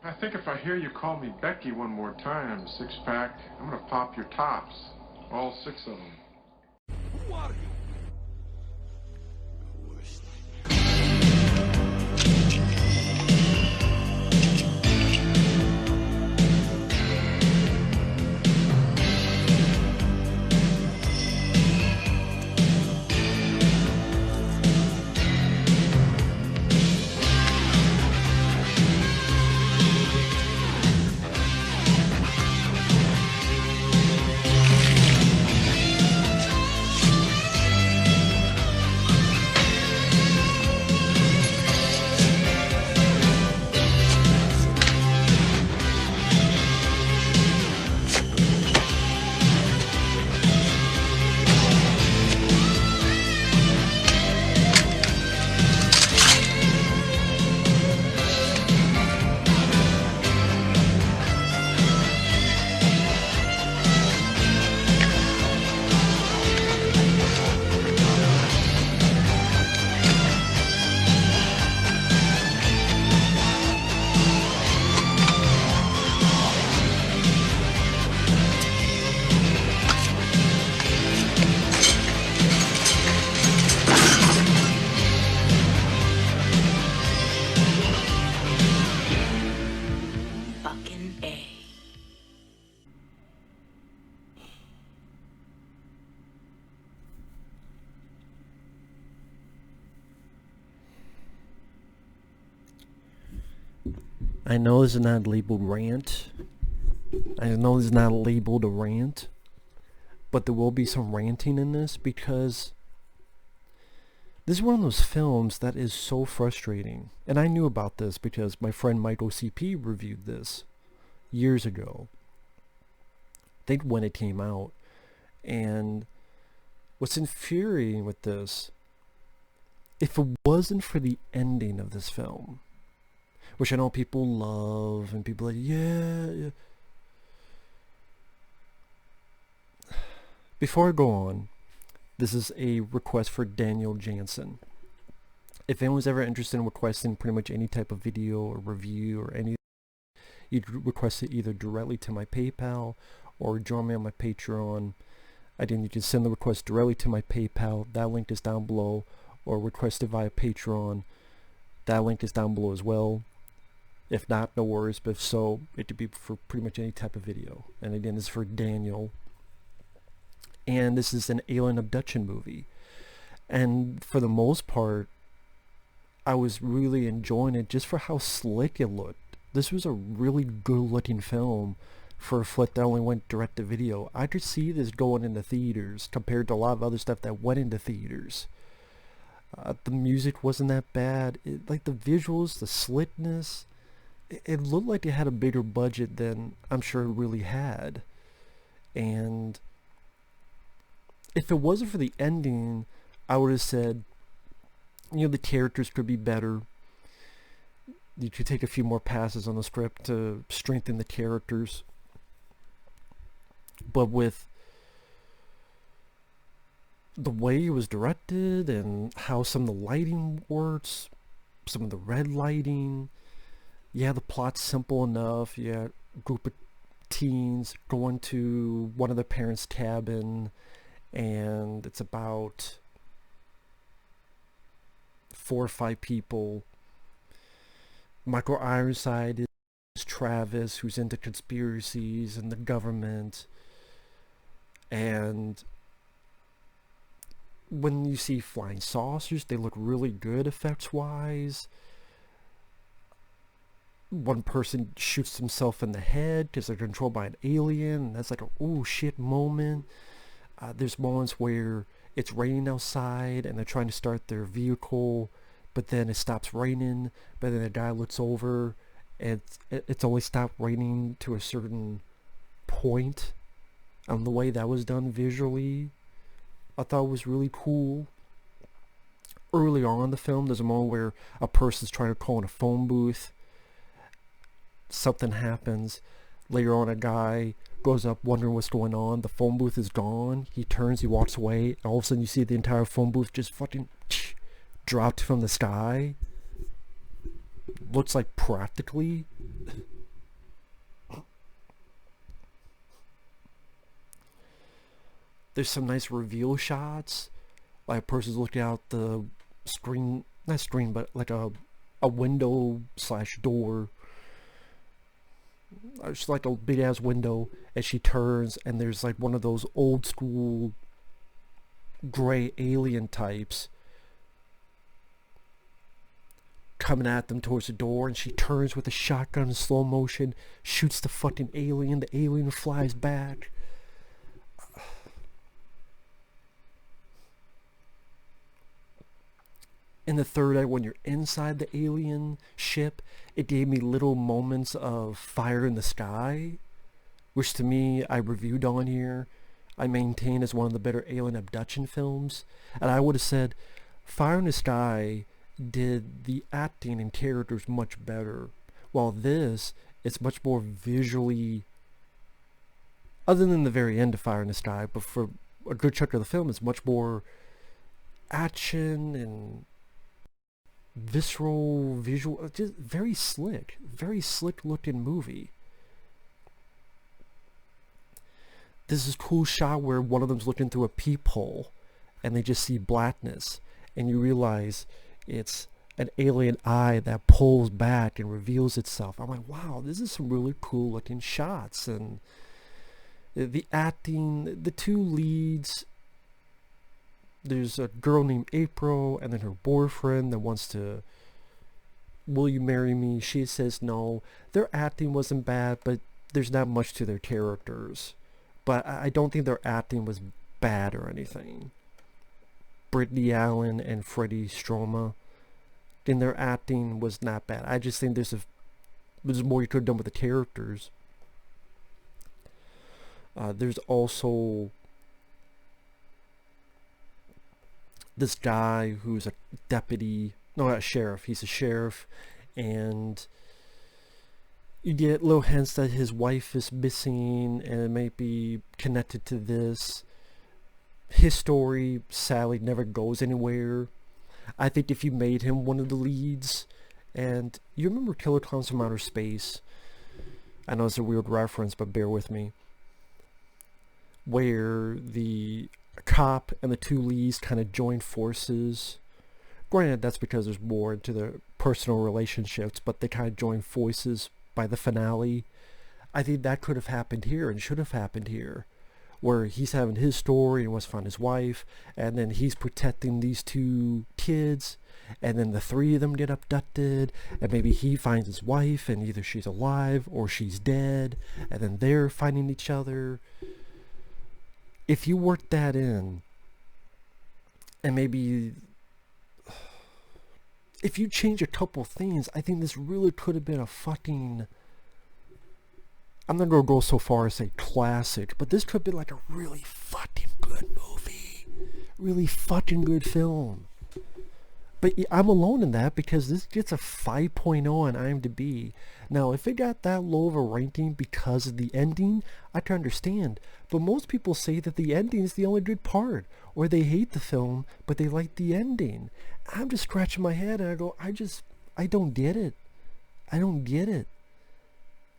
I think if I hear you call me Becky one more time, six-pack, I'm gonna pop your tops. All six of them. Who are you? I know this is not labeled rant. I know this is not labeled a rant. But there will be some ranting in this because this is one of those films that is so frustrating. And I knew about this because my friend Michael CP reviewed this years ago. I think when it came out. And what's infuriating with this, if it wasn't for the ending of this film, which I know people love, and people are like, yeah. Before I go on, this is a request for Daniel Jansen. If anyone's ever interested in requesting pretty much any type of video or review or anything, you'd request it either directly to my PayPal or join me on my Patreon. Again, you can send the request directly to my PayPal. That link is down below. Or request it via Patreon. That link is down below as well. If not, no worries, but if so, it could be for pretty much any type of video. And again, this is for Daniel. And this is an alien abduction movie. And for the most part, I was really enjoying it just for how slick it looked. This was a really good looking film for a flick that only went direct to video. I could see this going into theaters compared to a lot of other stuff that went into theaters. The music wasn't that bad. Like the visuals, the slickness, it looked like it had a bigger budget than I'm sure it really had. And if it wasn't for the ending, I would have said, you know, the characters could be better. You could take a few more passes on the script to strengthen the characters. But with the way it was directed and how some of the lighting works, some of the red lighting, yeah, the plot's simple enough. Yeah, a group of teens going to one of their parents' cabin, and it's about 4 or 5 people. Michael Ironside is Travis, who's into conspiracies and the government. And when you see flying saucers, they look really good effects-wise. One person shoots himself in the head because they're controlled by an alien. That's like a oh shit moment. There's moments where it's raining outside and they're trying to start their vehicle, but then it stops raining, but then the guy looks over and it's only stopped raining to a certain point. The way that was done visually, I thought was really cool. Early on in the film, there's a moment where a person's trying to call in a phone booth. Something happens. Later on, a guy goes up wondering what's going on. The phone booth is gone. He turns, he walks away, and all of a sudden you see the entire phone booth just fucking dropped from the sky. Looks like practically There's some nice reveal shots, like a person's looking out the screen, not screen, but like a window slash door. It's like a big ass window, and she turns, and there's like one of those old school gray alien types coming at them towards the door, and she turns with a shotgun in slow motion, shoots the fucking alien. The alien flies back. In the third act, when you're inside the alien ship, it gave me little moments of Fire in the Sky, which to me, I reviewed on here. I maintain as one of the better alien abduction films. And I would have said Fire in the Sky did the acting and characters much better. While this, it's much more visually, other than the very end of Fire in the Sky, but for a good chunk of the film, it's much more action and visceral, visual, just very slick looking movie. There's this cool shot where one of them's looking through a peephole and they just see blackness, and you realize it's an alien eye that pulls back and reveals itself. I'm like, wow, this is some really cool looking shots. And the acting, the two leads, there's a girl named April and then her boyfriend that wants to, will you marry me? She says no. Their acting wasn't bad, but there's not much to their characters. But I don't think their acting was bad or anything. Brittany Allen and Freddie Stroma, then their acting was not bad. I just think there's more you could have done with the characters. There's also this guy who's a deputy, no, not a sheriff, he's a sheriff, and you get little hints that his wife is missing and it might be connected to this. His story sadly never goes anywhere. I think if you made him one of the leads, and you remember Killer Clowns from Outer Space, I know it's a weird reference, but bear with me, where the cop and the two leads kind of join forces. Granted, that's because there's more into their personal relationships, but they kind of join forces by the finale. I think that could have happened here and should have happened here, where he's having his story and wants to find his wife, and then he's protecting these two kids, and then the three of them get abducted, and maybe he finds his wife and either she's alive or she's dead, and then they're finding each other. If you work that in, and maybe if you change a couple things, I think this really could have been a fucking, I'm not going to go so far as say classic, but this could have been like a really fucking good movie. Really fucking good film. But I'm alone in that because this gets a 5.0 on IMDb. Now, if it got that low of a ranking because of the ending, I can understand. But most people say that the ending is the only good part, or they hate the film, but they like the ending. I'm just scratching my head and I go, I don't get it. I don't get it.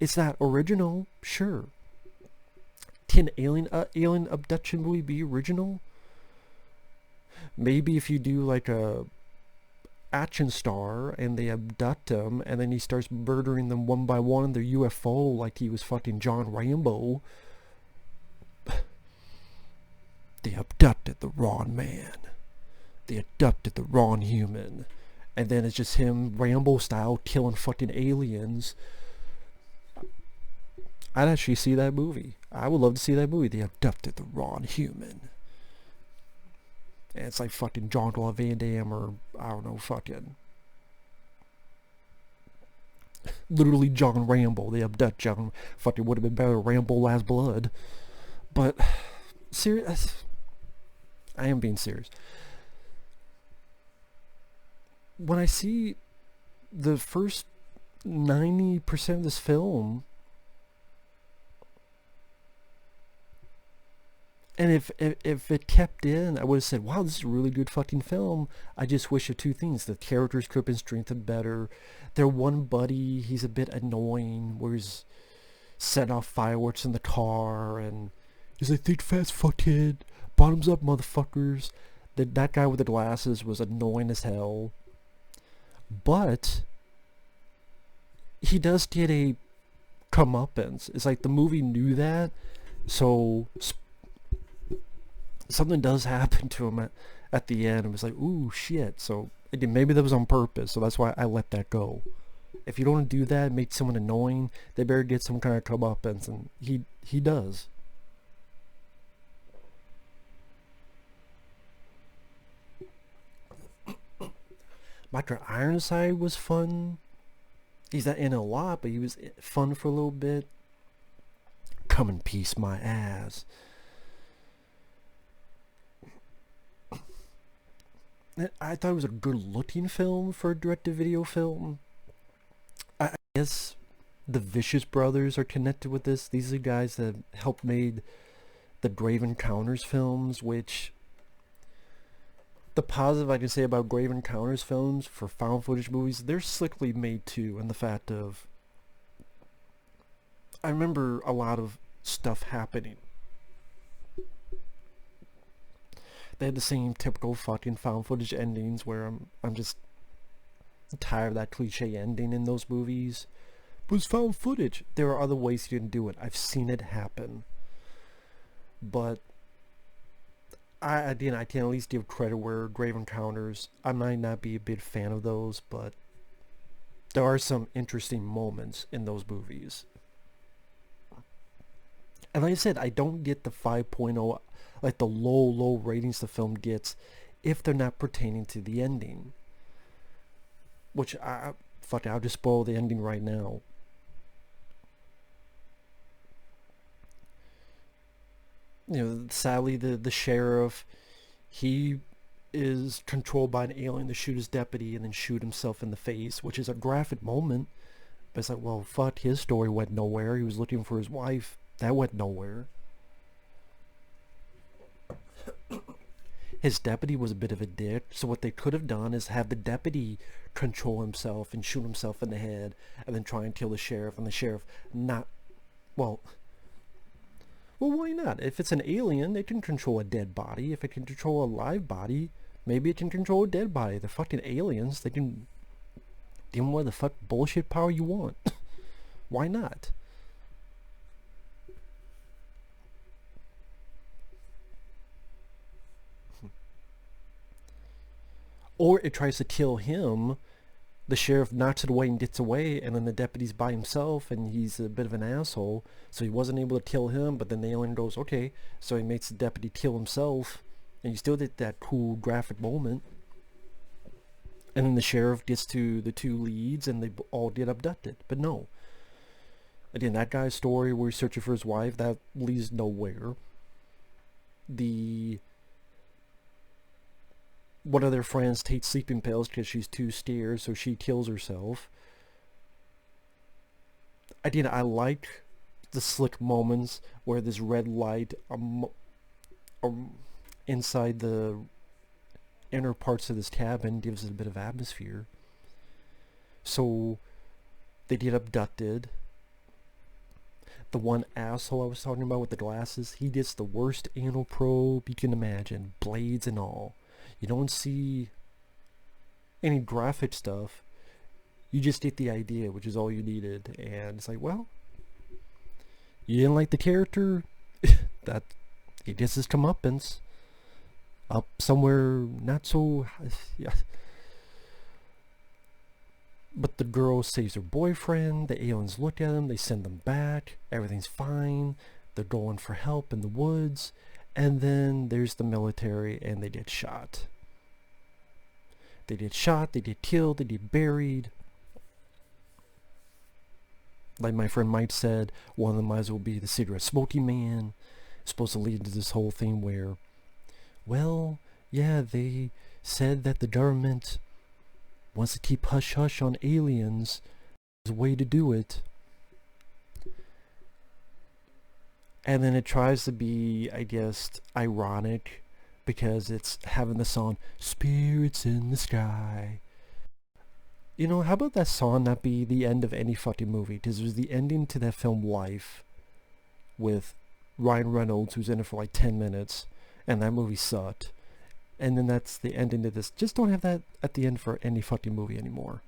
It's not original, sure. Can alien abduction movie be original? Maybe if you do like a action star and they abduct him and then he starts murdering them one by one in their UFO like he was fucking John Rambo. They abducted the wrong man. They abducted the wrong human. And then it's just him Rambo style killing fucking aliens. I'd actually see that movie. I would love to see that movie. They abducted the wrong human. And it's like fucking Jean-Claude Van Damme or, I don't know, fucking literally John Rambo. They abduct John. Fucking would have been better Rambo Last Blood. But, serious, I am being serious. When I see the first 90% of this film, and if it kept in, I would have said, wow, this is a really good fucking film. I just wish of two things. The characters could have been strengthened better. Their one buddy, he's a bit annoying, where he's setting off fireworks in the car, and he's like, think fast, fuckhead. bottoms up, motherfuckers. That guy with the glasses was annoying as hell. But he does get a comeuppance. It's like the movie knew that, so something does happen to him at the end. It was like, ooh, shit. So again, maybe that was on purpose, so that's why I let that go. If you don't want to do that, make someone annoying, they better get some kind of comeuppance, and he does. Dr. Ironside was fun. He's not in a lot, but he was fun for a little bit. Come and piece my ass. I thought it was a good looking film for a direct-to-video film. I guess the Vicious Brothers are connected with this. These are the guys that helped made the Grave Encounters films, which the positive I can say about Grave Encounters films for found footage movies, they're slickly made too, and the fact of I remember a lot of stuff happening. They had the same typical fucking found footage endings where I'm just tired of that cliche ending in those movies. But it's found footage. There are other ways you can do it. I've seen it happen. But I can at least give credit where Grave Encounters, I might not be a big fan of those, but there are some interesting moments in those movies. And like I said, I don't get the 5.0, like the low ratings the film gets if they're not pertaining to the ending. Which, fuck it, I'll just spoil the ending right now. You know, sadly, the sheriff, he is controlled by an alien to shoot his deputy and then shoot himself in the face, which is a graphic moment. But it's like, well, fuck, his story went nowhere. He was looking for his wife. That went nowhere. His deputy was a bit of a dick, so what they could have done is have the deputy control himself and shoot himself in the head and then try and kill the sheriff, and the sheriff not... Well, why not? If it's an alien, it can control a dead body. If it can control a live body, maybe it can control a dead body. They're fucking aliens. They can give them what the fuck bullshit power you want. Why not? Or it tries to kill him. The sheriff knocks it away and gets away, and then the deputy's by himself, and he's a bit of an asshole, so he wasn't able to kill him, but then the alien goes, okay, so he makes the deputy kill himself, and you still get that cool graphic moment. And then the sheriff gets to the two leads, and they all get abducted. But no. Again, that guy's story where he's searching for his wife, that leads nowhere. One of their friends takes sleeping pills because she's too scared, so she kills herself. Again, I like the slick moments where this red light inside the inner parts of this cabin gives it a bit of atmosphere. So they get abducted. The one asshole I was talking about with the glasses, he gets the worst anal probe you can imagine, blades and all. You don't see any graphic stuff. You just get the idea, which is all you needed. And it's like, well, you didn't like the character? That he gets his comeuppance. Up somewhere not so... Yeah. But the girl saves her boyfriend. The aliens look at him. They send them back. Everything's fine. They're going for help in the woods. And then there's the military, and they get shot. They get shot, they get killed, they get buried. Like my friend Mike said, one of them might as well be the cigarette smoking man. It's supposed to lead to this whole thing where, well, yeah, they said that the government wants to keep hush-hush on aliens. There's a way to do it. And then it tries to be, I guess, ironic because it's having the song, Spirits in the Sky. You know, how about that song not be the end of any fucking movie? Because it was the ending to that film Life with Ryan Reynolds, who's in it for like 10 minutes. and that movie sucked. And then that's the ending to this. Just don't have that at the end for any fucking movie anymore.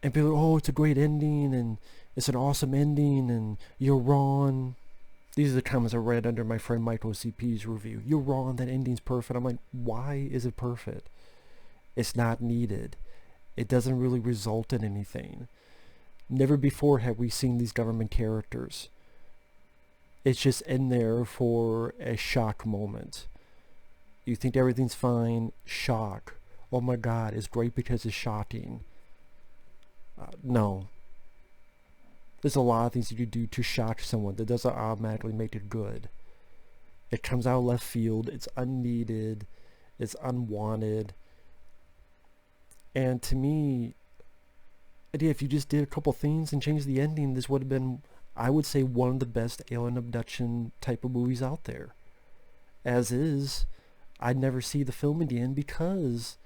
And people are, oh, it's a great ending, and it's an awesome ending, and you're wrong. These are the comments I read under my friend Michael CP's review. You're wrong, that ending's perfect. I'm like, why is it perfect? It's not needed. It doesn't really result in anything. Never before have we seen these government characters. It's just in there for a shock moment. You think everything's fine, shock. Oh my god, it's great because it's shocking. No. There's a lot of things you could do to shock someone that doesn't automatically make it good. It comes out of left field, it's unneeded, it's unwanted. And to me, if you just did a couple things and changed the ending, this would have been, I would say, one of the best alien abduction type of movies out there. As is, I'd never see the film again because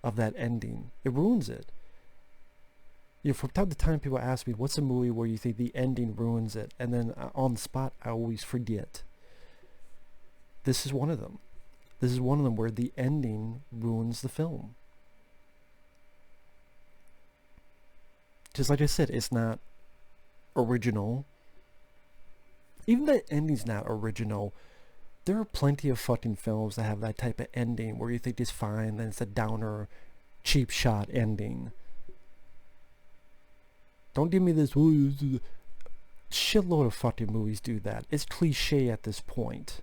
of that ending. It ruins it. You know, from time to time people ask me, what's a movie where you think the ending ruins it? And then on the spot, I always forget. This is one of them. This is one of them where the ending ruins the film. Just like I said, it's not original. Even the ending's not original. There are plenty of fucking films that have that type of ending where you think it's fine, then it's a downer, cheap shot ending. Don't give me this, shitload of fucking movies do that. It's cliche at this point.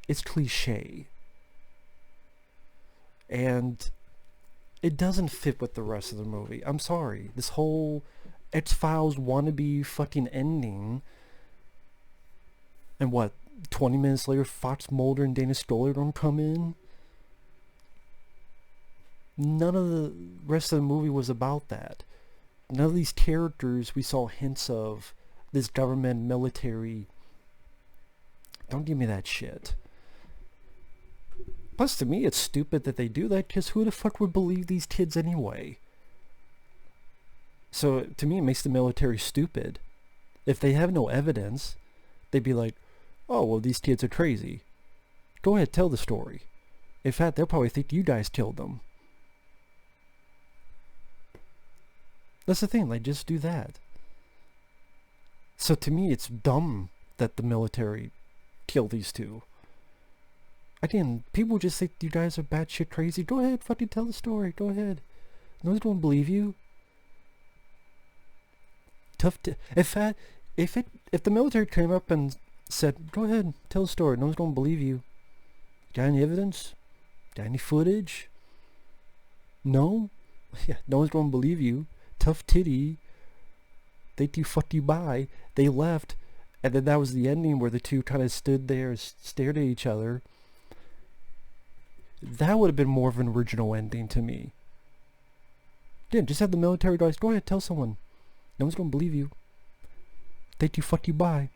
It's cliche. And it doesn't fit with the rest of the movie. I'm sorry. This whole X-Files wannabe fucking ending. And what, 20 minutes later, Fox Mulder and Dana Scully don't come in? None of the rest of the movie was about that. None of these characters we saw hints of. This government, military. Don't give me that shit. Plus, to me, it's stupid that they do that, because who the fuck would believe these kids anyway? So, to me, it makes the military stupid. If they have no evidence, they'd be like, oh, well, these kids are crazy. Go ahead, tell the story. In fact, they'll probably think you guys killed them. That's the thing, like, just do that. So to me, it's dumb that the military killed these two. Again, people just think you guys are batshit crazy. Go ahead, fucking tell the story. Go ahead. No one's gonna believe you. If the military came up and said, go ahead, tell the story, no one's gonna believe you. Got any evidence? Got any footage? No? Yeah, no one's gonna believe you. Tough titty. They two fucked you by. They left. And then that was the ending where the two kind of stood there and stared at each other. That would have been more of an original ending to me. Yeah, just have the military guys, go ahead, tell someone. No one's gonna believe you. They two fucked you by.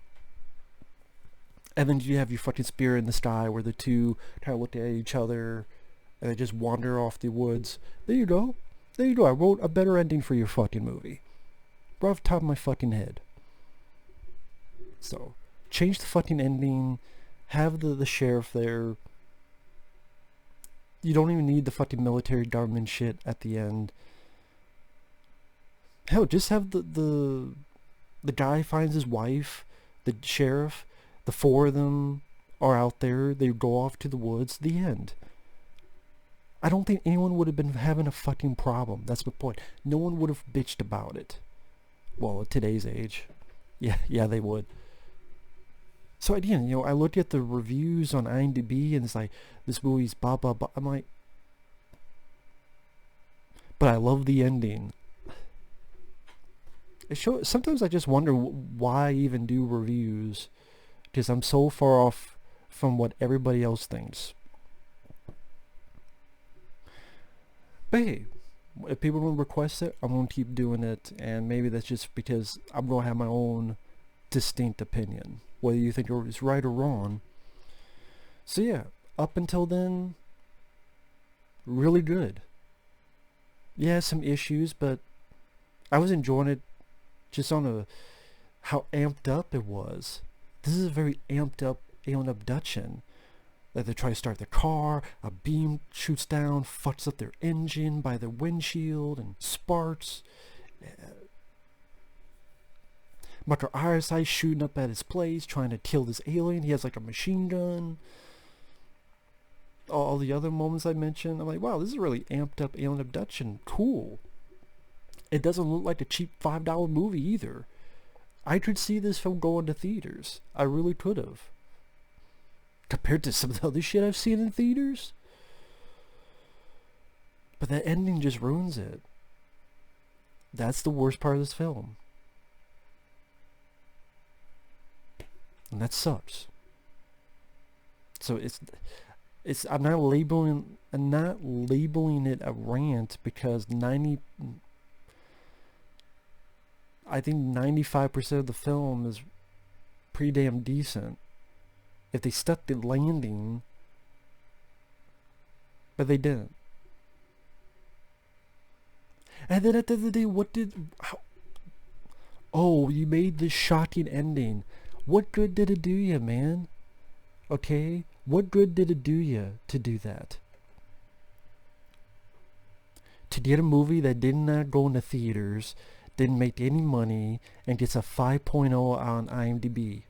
And then you have your fucking spear in the sky where the two kind of look at each other and they just wander off the woods. There you go. There you go. I wrote a better ending for your fucking movie. Right off the top of my fucking head. So, change the fucking ending. Have the sheriff there. You don't even need the fucking military government shit at the end. Hell, just have the guy finds his wife, the sheriff, the four of them are out there, they go off to the woods, the end. I don't think anyone would have been having a fucking problem. That's my point. No one would have bitched about it. Well, at today's age. Yeah, they would. So again, I looked at the reviews on IMDb and it's like, this movie's blah blah blah. I'm like, but I love the ending. Sometimes I just wonder why even do reviews, because I'm so far off from what everybody else thinks. But hey, if people don't request it, I'm going to keep doing it, and maybe that's just because I'm going to have my own distinct opinion, whether you think it's right or wrong. So yeah, up until then, really good. Yeah, some issues, but I was enjoying it just on how amped up it was. This is a very amped up alien abduction. That they try to start the car, a beam shoots down, fucks up their engine by the windshield, and sparks. Michael Ironside shooting up at his place, trying to kill this alien. He has like a machine gun. All the other moments I mentioned, I'm like, wow, this is a really amped up alien abduction. Cool. It doesn't look like a cheap $5 movie either. I could see this film going to theaters. I really could have. Compared to some of the other shit I've seen in theaters. But that ending just ruins it. That's the worst part of this film. And that sucks. So I'm not labeling it a rant because I think 95% of the film is pretty damn decent. If they stuck the landing, but they didn't. And then at the end of the day, oh, you made this shocking ending. What good did it do you, man? Okay? What good did it do you to do that? To get a movie that did not go into theaters, didn't make any money, and gets a 5.0 on IMDb.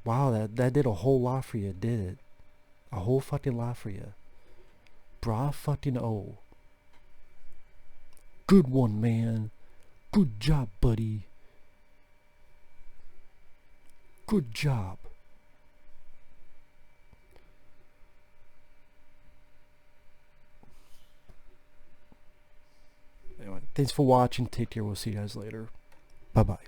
Wow, that did a whole lot for you, did it? A whole fucking lot for you. Bra fucking O. Good one, man. Good job, buddy. Good job. Anyway, thanks for watching. Take care. We'll see you guys later. Bye-bye.